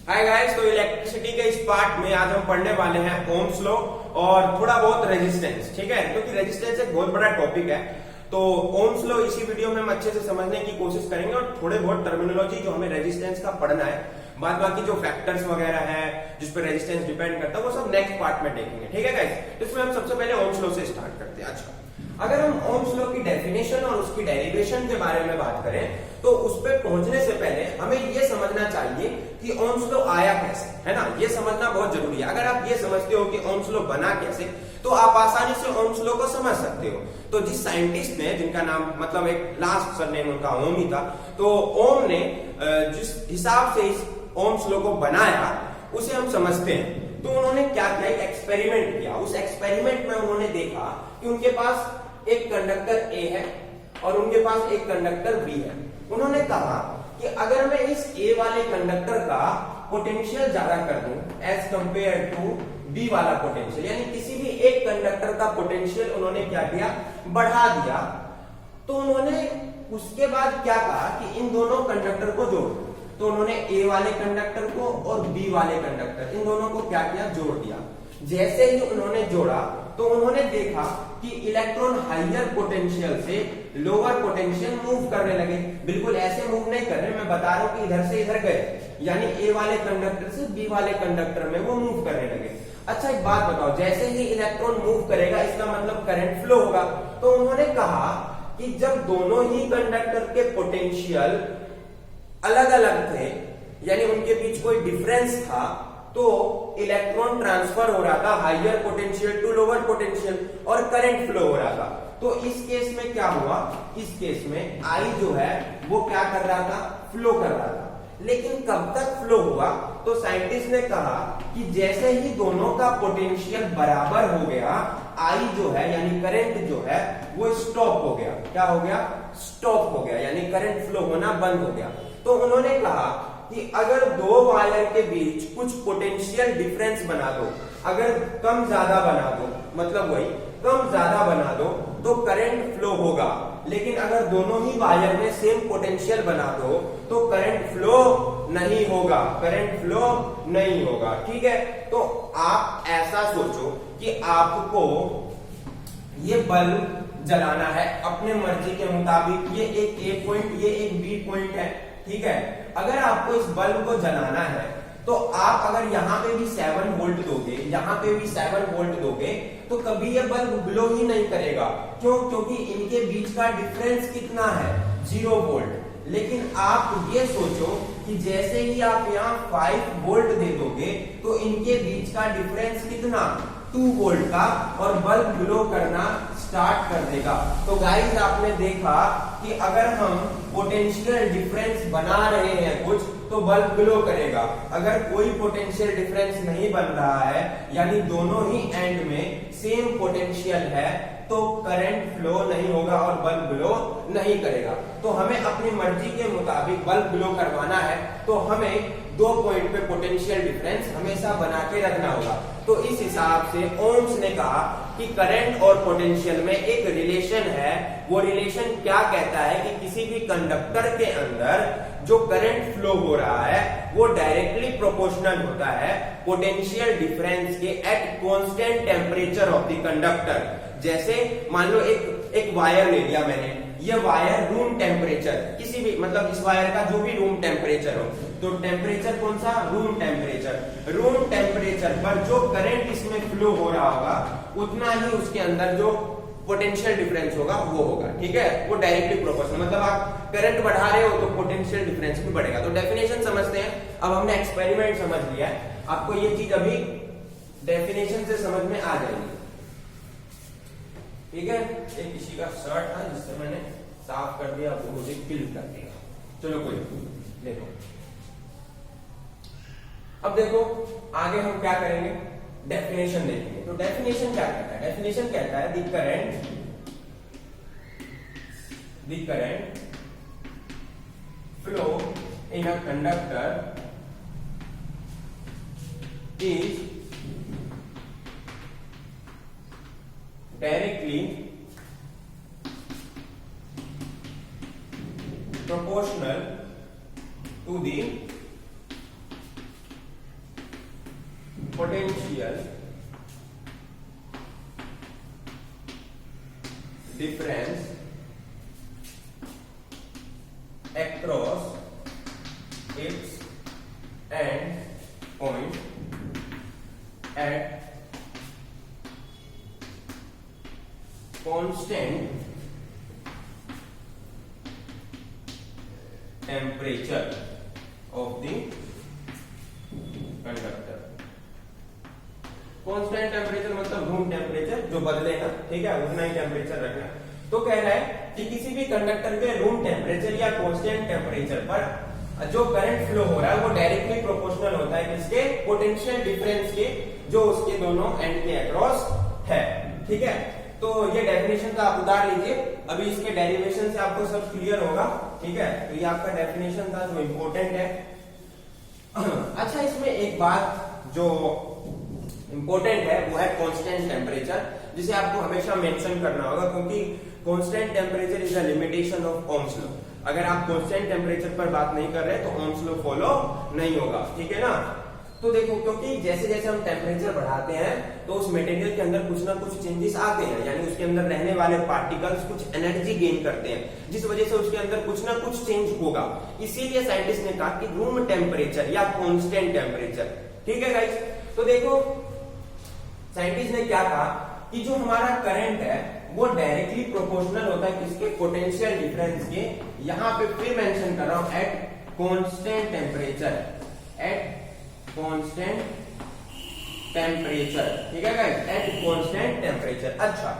Hi guys, तो electricity के इस पार्ट में आज हम पढ़ने वाले हैं ओम्स लॉ और थोड़ा बहुत रेजिस्टेंस। ठीक है, क्योंकि रेजिस्टेंस एक बहुत बड़ा टॉपिक है, तो ओम्स लॉ इसी वीडियो में हम अच्छे से समझने की कोशिश करेंगे और थोड़े बहुत टर्मिनोलॉजी जो हमें रेजिस्टेंस का पढ़ना है, बाद बाकी जो फैक्टर्स वगैरह है जिस पर रेजिस्टेंस डिपेंड करता है वो सब नेक्स्ट पार्ट में देखेंगे। ठीक है गाइस, तो इसमें हम सबसे पहले ओम्स लॉ से स्टार्ट करते हैं। अच्छा, अगर हम ओम्स लॉ की डेफिनेशन और उसकी डेरिवेशन के बारे में बात करें तो उस पर पहुंचने से पहले हमें यह समझना चाहिए कि ओम्स लॉ आया कैसे, है ना। यह समझना बहुत जरूरी है। अगर आप ये समझते हो कि ओम्स लॉ बना कैसे, तो आप आसानी से ओम्स लॉ को समझ सकते हो। तो जिस साइंटिस्ट ने, जिनका नाम मतलब एक लास्ट सरनेम उनका ओम ही था, तो ओम ने जिस हिसाब से इस ओम्स लॉ को बनाया उसे हम समझते हैं। तो उन्होंने क्या किया, एक एक्सपेरिमेंट किया। उस एक्सपेरिमेंट में उन्होंने देखा कि उनके पास एक कंडक्टर ए है और उनके पास एक कंडक्टर बी है। उन्होंने कहा कि अगर मैं इस ए वाले कंडक्टर का पोटेंशियल ज्यादा कर दूं एज कंपेयर टू बी वाला पोटेंशियल, यानी किसी भी एक कंडक्टर का पोटेंशियल उन्होंने क्या किया, बढ़ा दिया, तो उन्होंने उसके बाद क्या कहा कि इन दोनों कंडक्टर को जोड़ दो। तो उन्होंने ए वाले कंडक्टर को और बी वाले कंडक्टर, इन दोनों को क्या किया, जोड़ दिया। जैसे ही उन्होंने जोड़ा तो उन्होंने देखा कि इलेक्ट्रॉन हायर पोटेंशियल से लोअर पोटेंशियल मूव करने लगे। बिल्कुल ऐसे मूव नहीं कर रहे, मैं बता रहा हूं कि इधर से इधर गए, यानी ए वाले कंडक्टर से बी वाले कंडक्टर में वो मूव करने लगे। अच्छा, एक बात बताओ, जैसे ही इलेक्ट्रॉन मूव करेगा इसका मतलब करंट फ्लो होगा। तो उन्होंने कहा कि जब दोनों ही कंडक्टर के पोटेंशियल अलग अलग थे, यानी उनके बीच कोई डिफरेंस था, तो इलेक्ट्रॉन ट्रांसफर हो रहा था higher potential to lower potential और करंट फ्लो हो रहा था। तो इस केस में क्या हुआ, इस केस में आई जो है वो क्या कर रहा था, फ्लो कर रहा था। लेकिन कब तक फ्लो हुआ, तो साइंटिस्ट ने कहा कि जैसे ही दोनों का पोटेंशियल बराबर हो गया, आई जो है यानी करंट जो है वो स्टॉप हो गया। क्या हो गया, स्टॉप हो गया, यानी करंट फ्लो होना बंद हो गया। तो उन्होंने कहा कि अगर दो वायर के बीच कुछ पोटेंशियल डिफरेंस बना दो, अगर कम ज्यादा बना दो, मतलब वही कम ज्यादा बना दो, तो करंट फ्लो होगा। लेकिन अगर दोनों ही वायर में सेम पोटेंशियल बना दो तो करंट फ्लो नहीं होगा, करंट फ्लो नहीं होगा। ठीक है, तो आप ऐसा सोचो कि आपको ये बल्ब जलाना है अपने मर्जी के मुताबिक। ये एक ए पॉइंट, ये एक बी पॉइंट है। ठीक है, अगर आपको इस बल्ब को जलाना है तो आप अगर यहाँ पे भी 7 वोल्ट दोगे, यहाँ पे भी 7 वोल्ट दोगे, तो कभी ये बल्ब ग्लो ही नहीं करेगा। क्यों? क्योंकि इनके बीच का डिफरेंस कितना है, 0 वोल्ट। लेकिन आप ये सोचो कि जैसे ही आप यहाँ 5 वोल्ट दे दोगे तो इनके बीच का डिफरेंस कितना, 2 वोल्ट का, और बल्ब ग्लो करना स्टार्ट कर देगा। तो गाइस, आपने देखा कि अगर हम पोटेंशियल डिफरेंस बना रहे हैं कुछ, तो बल्ब ग्लो करेगा। अगर कोई पोटेंशियल डिफरेंस नहीं बन रहा है, यानी दोनों ही एंड में सेम पोटेंशियल है, तो करंट फ्लो नहीं होगा और बल्ब ग्लो नहीं करेगा। तो हमें अपनी मर्जी के मुताबिक बल्ब ग्लो करवाना है, तो हमें 2 पॉइंट पे पोटेंशियल डिफरेंस हमेशा बना के रखना होगा। तो इस हिसाब से ओम्स ने कहा कि करंट और पोटेंशियल में एक रिलेशन है। वो रिलेशन क्या कहता है कि किसी भी कंडक्टर के अंदर जो करंट फ्लो हो रहा है वो डायरेक्टली प्रोपोर्शनल होता है पोटेंशियल डिफरेंस के at constant temperature of the conductor. जैसे मान लो एक वायर ले लिया मैंने, ये वायर रूम टेम्परेचर, किसी भी मतलब इस वायर का जो भी रूम टेम्परेचर हो, तो टेम्परेचर कौन सा, रूम टेम्परेचर। रूम टेम्परेचर पर जो करंट इसमें फ्लो हो रहा होगा उतना ही उसके अंदर जो पोटेंशियल डिफरेंस होगा वो होगा। ठीक है, वो डायरेक्टली प्रोपोर्शनल, मतलब आप करंट बढ़ा रहे हो तो पोटेंशियल डिफरेंस भी बढ़ेगा। तो डेफिनेशन समझते हैं। अब हमने एक्सपेरिमेंट समझ लिया है, आपको ये चीज अभी डेफिनेशन से समझ में आ जाएगी। ठीक है, एक किसी का शर्ट था जिससे मैंने साफ कर दिया, वो मुझे किल कर दिया। चलो कोई देखो, अब देखो आगे हम क्या करेंगे, डेफिनेशन देखेंगे। तो डेफिनेशन क्या कहता है, डेफिनेशन कहता है the current flow in a conductor is directly proportional to the potential difference across its end point at constant temperature of the conductor. Constant temperature मतलब रूम टेम्परेचर जो बदलेगा, ठीक है, उतना ही टेम्परेचर रखना। तो कह रहा है कि किसी भी कंडक्टर के रूम टेम्परेचर या कांस्टेंट टेम्परेचर पर जो करंट फ्लो हो रहा है वो डायरेक्टली प्रोपोर्शनल होता है किसके, पोटेंशियल डिफरेंस के, जो उसके दोनों एंड के अक्रॉस है। ठीक है, तो ये डेफिनेशन का आप उतार लीजिए, अभी इसके डेरिवेशन से आपको सब क्लियर होगा। ठीक है, तो ये आपका डेफिनेशन था जो इंपॉर्टेंट है। अच्छा, इसमें एक बात जो इंपॉर्टेंट है वो है कांस्टेंट टेम्परेचर, जिसे आपको हमेशा मेंशन करना होगा, क्योंकि constant temperature is a limitation of Ohm's law. अगर आप कांस्टेंट टेम्परेचर पर बात नहीं कर रहे तो ओम्स लॉ फॉलो नहीं होगा। ठीक है ना, तो देखो, क्योंकि जैसे जैसे हम टेम्परेचर बढ़ाते हैं तो उस मटेरियल के अंदर कुछ ना कुछ चेंजेस आते हैं, यानी उसके अंदर रहने वाले पार्टिकल्स कुछ एनर्जी गेन करते हैं, जिस वजह से उसके अंदर कुछ ना कुछ चेंज होगा। इसीलिए साइंटिस्ट ने कहा कि रूम टेम्परेचर या कांस्टेंट टेम्परेचर। ठीक है गाइस, तो देखो साइंटिस्ट ने क्या कहा कि जो हमारा करंट है वो डायरेक्टली प्रोपोर्शनल होता है किसके, पोटेंशियल डिफरेंस के। यहां पे फिर मेंशन कर रहा हूं, at constant temperature, at constant temperature. ठीक है गाइस, एट कांस्टेंट टेम्परेचर। अच्छा,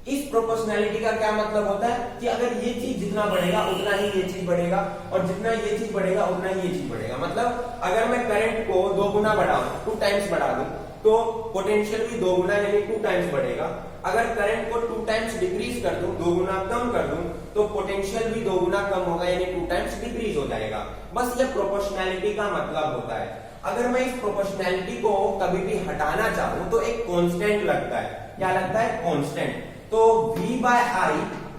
इस प्रोपोर्शनैलिटी का क्या मतलब होता है कि अगर ये चीज जितना बढ़ेगा उतना ही ये चीज बढ़ेगा, और जितना ये चीज बढ़ेगा उतना ही ये चीज बढ़ेगा। मतलब अगर मैं करंट को 2 गुना बढ़ाऊं, 2 टाइम्स बढ़ा दूं, तो पोटेंशियल भी 2 गुना यानी 2 टाइम्स बढ़ेगा। अगर करंट को 2 टाइम्स डिक्रीज कर दूं, 2 गुना कम कर दूं, तो पोटेंशियल भी 2 गुना कम होगा, यानी 2 टाइम्स डिक्रीज हो जाएगा। बस ये प्रोपोर्शनैलिटी का मतलब होता है। अगर मैं इस प्रोपोर्शनैलिटी को कभी भी हटाना चाहूं तो एक कांस्टेंट लगता है। क्या लगता है, कांस्टेंट। तो V by I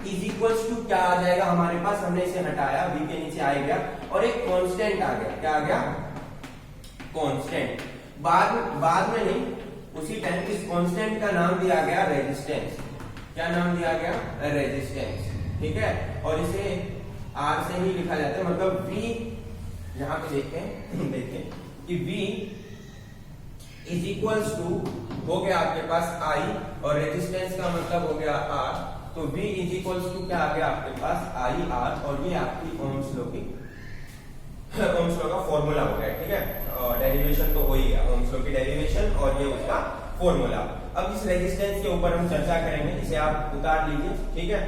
is equals to क्या आ जाएगा हमारे पास, हमने इसे हटाया, V के नीचे आ गया और एक कांस्टेंट आ गया। क्या आ गया, कांस्टेंट। बाद में नहीं, उसी टाइम इस कांस्टेंट का नाम दिया गया रेजिस्टेंस। क्या नाम दिया गया, रेजिस्टेंस। ठीक है, और इसे R से ही लिखा जाता है, मतलब V यहां पे देखें कि V इज इक्वल्स टू हो गया आपके पास I, और रेजिस्टेंस का मतलब हो गया R। तो V इज इक्वल्स टू क्या आ गया आपके पास, IR, और ये आपकी ओम्स लॉ का फॉर्मूला हो गया। ठीक है, डेरिवेशन तो हो ही गया, ओम्स लॉ की डेरिवेशन और ये उसका फॉर्मूला। अब इस रेजिस्टेंस के ऊपर हम चर्चा करेंगे, इसे आप उतार लीजिए। ठीक है,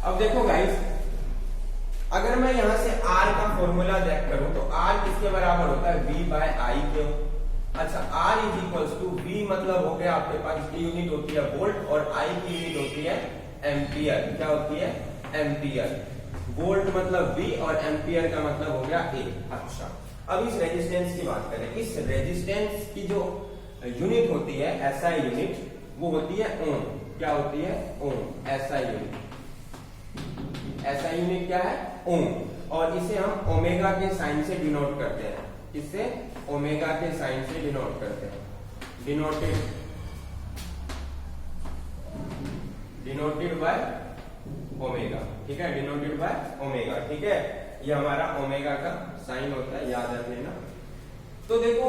अब देखो गाइस, अगर मैं यहां से R का फॉर्मूला चेक करूं तो R किसके बराबर होता है, V बाय I के। अच्छा, R is equals to V मतलब हो गया आपके पास, इसकी यूनिट होती है वोल्ट और I की यूनिट होती है एम्पियर। क्या होती है, एम्पियर। वोल्ट मतलब V और एम्पियर का मतलब हो गया A। अच्छा, अब इस रेजिस्टेंस की बात करें। इस रेजिस्टेंस की जो यूनिट होती है, SI यूनिट, वो होती है ओम। क्या होती है, ओम। SI यूनिट, SI यूनिट क्या है, ओम। और इसे हम ओमेगा के साइन से डिनोट करते हैं। किससे, ओमेगा के साइन से डिनोट करते हैं। Denoted by omega. ठीक है, डिनोटेड बाय ओमेगा। ठीक है, ये हमारा ओमेगा का साइन होता है, याद रख लेना। तो देखो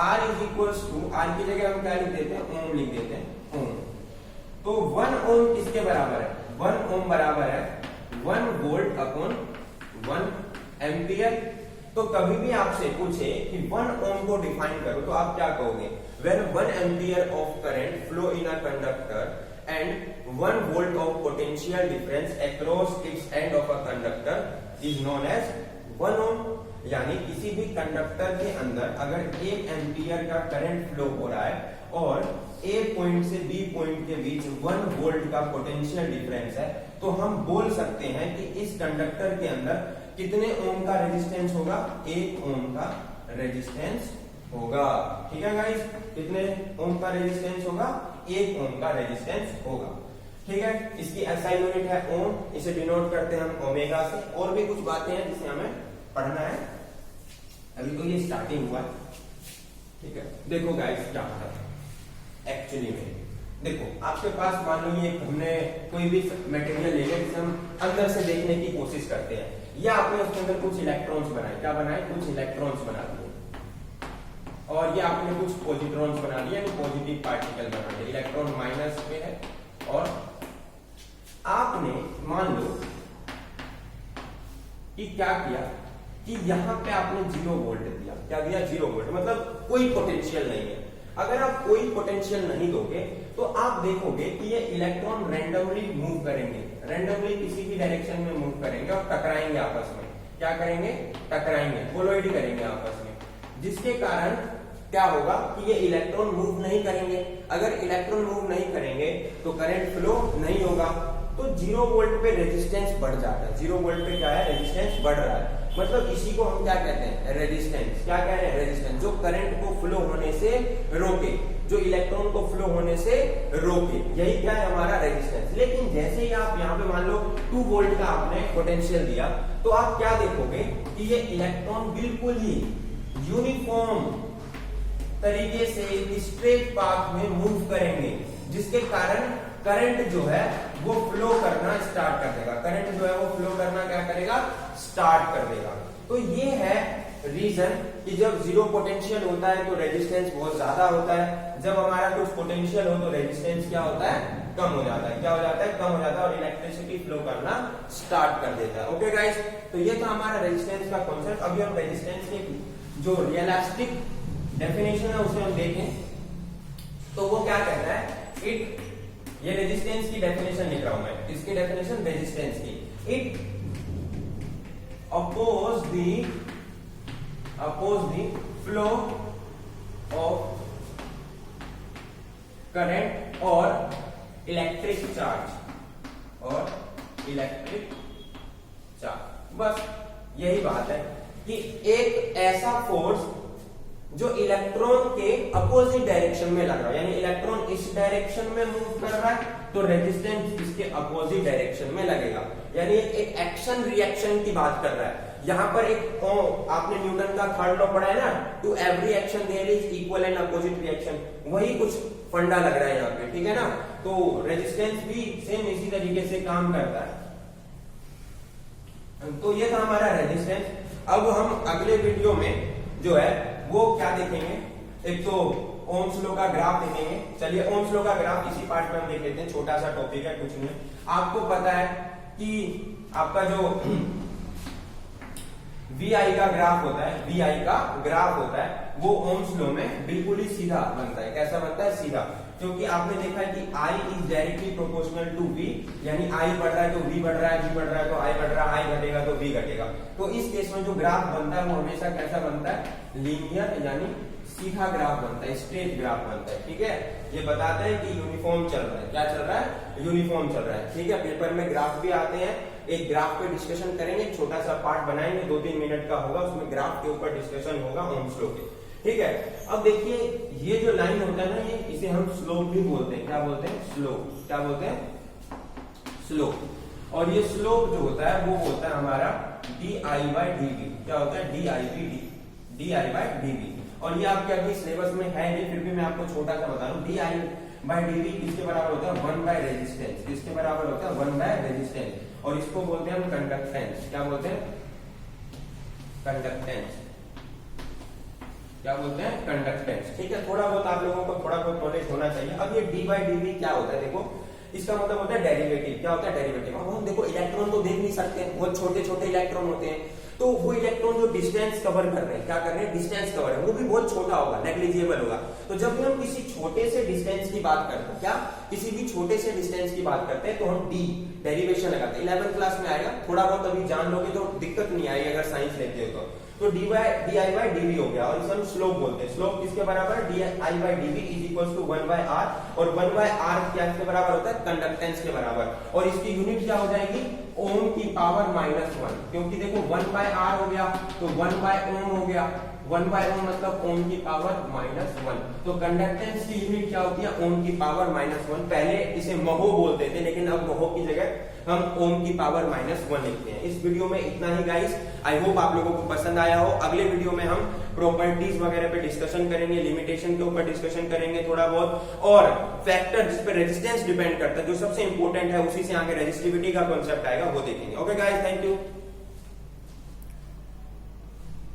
R is equals to, R की जगह हम क्या लिख देते हैं, ओम लिख देते हैं, ओम। तो 1 ओम किसके बराबर है, 1 ओम बराबर है 1 वोल्ट अपॉन 1 एम्पियर। तो कभी भी आपसे पूछे कि 1 ओम को डिफाइन करो तो आप क्या कहोगे, when 1 ampere of current flow in a conductor and 1 volt of potential difference across its end of a conductor is known as 1 ohm. यानी किसी भी कंडक्टर के अंदर अगर 1 एम्पियर का करंट फ्लो हो रहा है और A पॉइंट से B पॉइंट के बीच 1 वोल्ट का पोटेंशियल डिफरेंस है, तो हम बोल सकते हैं कि इस कंडक्टर के अंदर कितने ओम का रेजिस्टेंस होगा, 1 ओम का रेजिस्टेंस होगा। ठीक है गाइस, कितने ओम का रेजिस्टेंस होगा, 1 ओम का रेजिस्टेंस होगा। ठीक है, इसकी SI यूनिट है ओम, इसे डिनोट करते हैं हम ओमेगा से। और भी कुछ बातें हैं जिसे हमें पढ़ना है, अभी तो ये स्टार्टिंग हुआ, ठीक है। देखो गाइस क्या होता है एक्चुअली में, देखो आपके पास मान लो ये हमने कोई भी मटेरियल ले लिया जिसे हम अंदर से देखने की कोशिश करते हैं, या आपने उसके अंदर कुछ इलेक्ट्रॉन्स बनाए, क्या बनाए, कुछ इलेक्ट्रॉन्स बना दिए, और ये आपने कुछ पॉजिट्रॉन्स बना लिए, पॉजिटिव पार्टिकल बना दिए, इलेक्ट्रॉन माइनस पे है, और आपने मान लो कि क्या किया कि यहां पे आपने 0 वोल्ट दिया, क्या दिया, 0 वोल्ट, मतलब कोई पोटेंशियल नहीं है। अगर आप कोई पोटेंशियल नहीं दोगे तो आप देखोगे कि ये इलेक्ट्रॉन रैंडमली मूव करेंगे, रैंडमली किसी भी डायरेक्शन में मूव करेंगे और टकराएंगे आपस में, क्या करेंगे, टकराएंगे, कोलोइड करेंगे आपस में, जिसके कारण क्या होगा कि ये इलेक्ट्रॉन मूव नहीं करेंगे। अगर इलेक्ट्रॉन मूव नहीं करेंगे तो करंट फ्लो नहीं होगा, तो 0 वोल्ट पे रेजिस्टेंस बढ़ जाता है। 0 वोल्ट पे क्या है, रेजिस्टेंस बढ़ रहा है, मतलब इसी को हम क्या कहते हैं, रेजिस्टेंस। क्या कह रहे हैं, रेजिस्टेंस, जो करंट को फ्लो होने से रोके, जो इलेक्ट्रॉन को फ्लो होने से रोके, यही क्या है हमारा रेजिस्टेंस। लेकिन जैसे ही आप यहाँ पे मान लो 2 वोल्ट का आपने पोटेंशियल दिया, तो आप क्या देखोगे कि ये इलेक्ट्रॉन बिल्कुल ही यूनिफॉर्म तरीके से स्ट्रेट पाथ में मूव करेंगे, जिसके कारण करंट जो है वो फ्लो करना स्टार्ट कर देगा, करंट जो है वो फ्लो करना क्या करेगा, स्टार्ट कर देगा। तो ये है रीजन कि जब 0 पोटेंशियल होता है तो रेजिस्टेंस बहुत ज्यादा होता है, जब हमारा कुछ पोटेंशियल हो तो रेजिस्टेंस क्या होता है, कम हो जाता है, क्या हो जाता है, कम हो जाता है, और इलेक्ट्रिसिटी फ्लो करना स्टार्ट कर देता है। ओके गाइस, तो ये था हमारा रेजिस्टेंस का कॉन्सेप्ट। अभी हम रेजिस्टेंस के जो रियलिस्टिक डेफिनेशन है उसे हम देखें, तो वो क्या कहता है, ये रेजिस्टेंस की डेफिनेशन लिख रहा हूं मैं, इसकी डेफिनेशन रेजिस्टेंस की, it oppose the flow of current or electric charge, बस यही बात है कि एक ऐसा फोर्स जो इलेक्ट्रॉन के अपोजिट डायरेक्शन में लग रहा है, यानी इलेक्ट्रॉन इस डायरेक्शन में मूव कर रहा है तो रेजिस्टेंस इसके अपोजिट डायरेक्शन में लगेगा, यानी एक एक्शन रिएक्शन की बात कर रहा है। यहाँ पर एक आपने न्यूटन का थर्ड लॉ पढ़ा है ना, to every action there is equal and opposite reaction, वही कुछ फंडा लग रहा है यहाँ पे, ठीक है ना। तो रेजिस्टेंस भी सेम इसी तरीके से काम करता है। तो ये था हमारा रेजिस्टेंस। अब हम अगले वीडियो में जो है वो क्या देखेंगे, एक तो ओम्स लॉ का ग्राफ देखेंगे। चलिए ओम्स लॉ का ग्राफ इसी पार्ट में हम देख लेते हैं, छोटा सा टॉपिक है, कुछ नहीं। आपको पता है कि आपका जो VI का ग्राफ होता है, VI का ग्राफ होता है वो ओम्स लॉ में बिल्कुल ही सीधा बनता है। कैसा बनता है, सीधा, क्योंकि आपने देखा है कि I is directly proportional to V, यानी I बढ़ रहा है तो V बढ़ रहा है, V बढ़ रहा है तो I बढ़ रहा है, I घटेगा तो V घटेगा। तो इस केस में जो ग्राफ बनता है वो हमेशा कैसा बनता है, लीनियर, यानी सीधा ग्राफ बनता है, स्ट्रेट ग्राफ बनता है, ठीक है। ये बताते हैं कि यूनिफॉर्म चल रहा है, क्या चल रहा है, यूनिफॉर्म चल रहा है, ठीक है। पेपर में ग्राफ भी आते हैं, एक ग्राफ पे डिस्कशन करेंगे, छोटा सा पार्ट बनाएंगे, 2-3 मिनट का होगा, उसमें ग्राफ के ऊपर डिस्कशन होगा ओम्स लॉ के, ठीक है। अब देखिए ये जो लाइन होता है ना, ये इसे हम स्लोप भी बोलते हैं, क्या बोलते हैं, स्लोप, क्या बोलते हैं, स्लोप। और ये स्लोप जो होता है वो होता है हमारा di/dv, क्या होता है, di/dv। और ये आपके अभी सिलेबस में है नहीं, फिर भी मैं आपको छोटा सा बता दूं, di/dv किसके बराबर होता है, 1 बाय रेजिस्टेंस, किसके बराबर होता है, 1 बाय रेजिस्टेंस। और इसको बोलते हैं हम कंडक्टेंस, क्या बोलते हैं, कंडक्टेंस, क्या बोलते हैं, कंडक्टेंस, ठीक है। थोड़ा बहुत आप लोगों को थोड़ा बहुत नॉलेज होना चाहिए। अब ये d/dv क्या होता है, देखो इसका मतलब होता है डेरिवेटिव। क्या होता है, डेरिवेटिव। अब हम देखो इलेक्ट्रॉन तो देख नहीं सकते, बहुत छोटे छोटे इलेक्ट्रॉन होते हैं, तो वो इलेक्ट्रॉन जो डिस्टेंस कवर कर रहे हैं, क्या कर रहे हैं, डिस्टेंस कवर है, वो भी बहुत छोटा होगा, नेग्लिजिबल होगा। तो जब भी हम किसी छोटे से डिस्टेंस की बात करते हैं, क्या किसी भी छोटे से डिस्टेंस की बात करते हैं, तो हम डी डेरिवेशन लगाते हैं। 11th क्लास में आएगा, थोड़ा बहुत अभी जान लोगे तो दिक्कत नहीं आएगी अगर साइंस लेते हो तो di/dv हो गया, और इसे हम स्लोप बोलते हैं। स्लोप किसके बराबर है, di/dv is equal to 1/r, और 1/r क्या इसके बराबर होता है, कंडक्टेंस के बराबर। और इसकी यूनिट क्या हो जाएगी, ओम की पावर -1, क्योंकि देखो 1/r हो गया तो 1/ओम हो गया, 1/ओम मतलब ओम की पावर -1। तो कंडक्टेंस की यूनिट क्या होती है, ओम की पावर -1 हम पहले इसे महो बोलते थे, लेकिन अब महो की जगह हम ओम की पावर -1 लिखते हैं। इस वीडियो में इतना ही गाइस, आई होप आप लोगों को पसंद आया हो। अगले वीडियो में हम प्रॉपर्टीज वगैरह पे डिस्कशन करेंगे, लिमिटेशन के ऊपर डिस्कशन करेंगे थोड़ा बहुत, और फैक्टर जिस पे रेजिस्टेंस डिपेंड करता है, जो सबसे इंपॉर्टेंट है, उसी से आगे रेजिस्टिविटी का कॉन्सेप्ट आएगा, वो देखेंगे। Okay guys, thank you.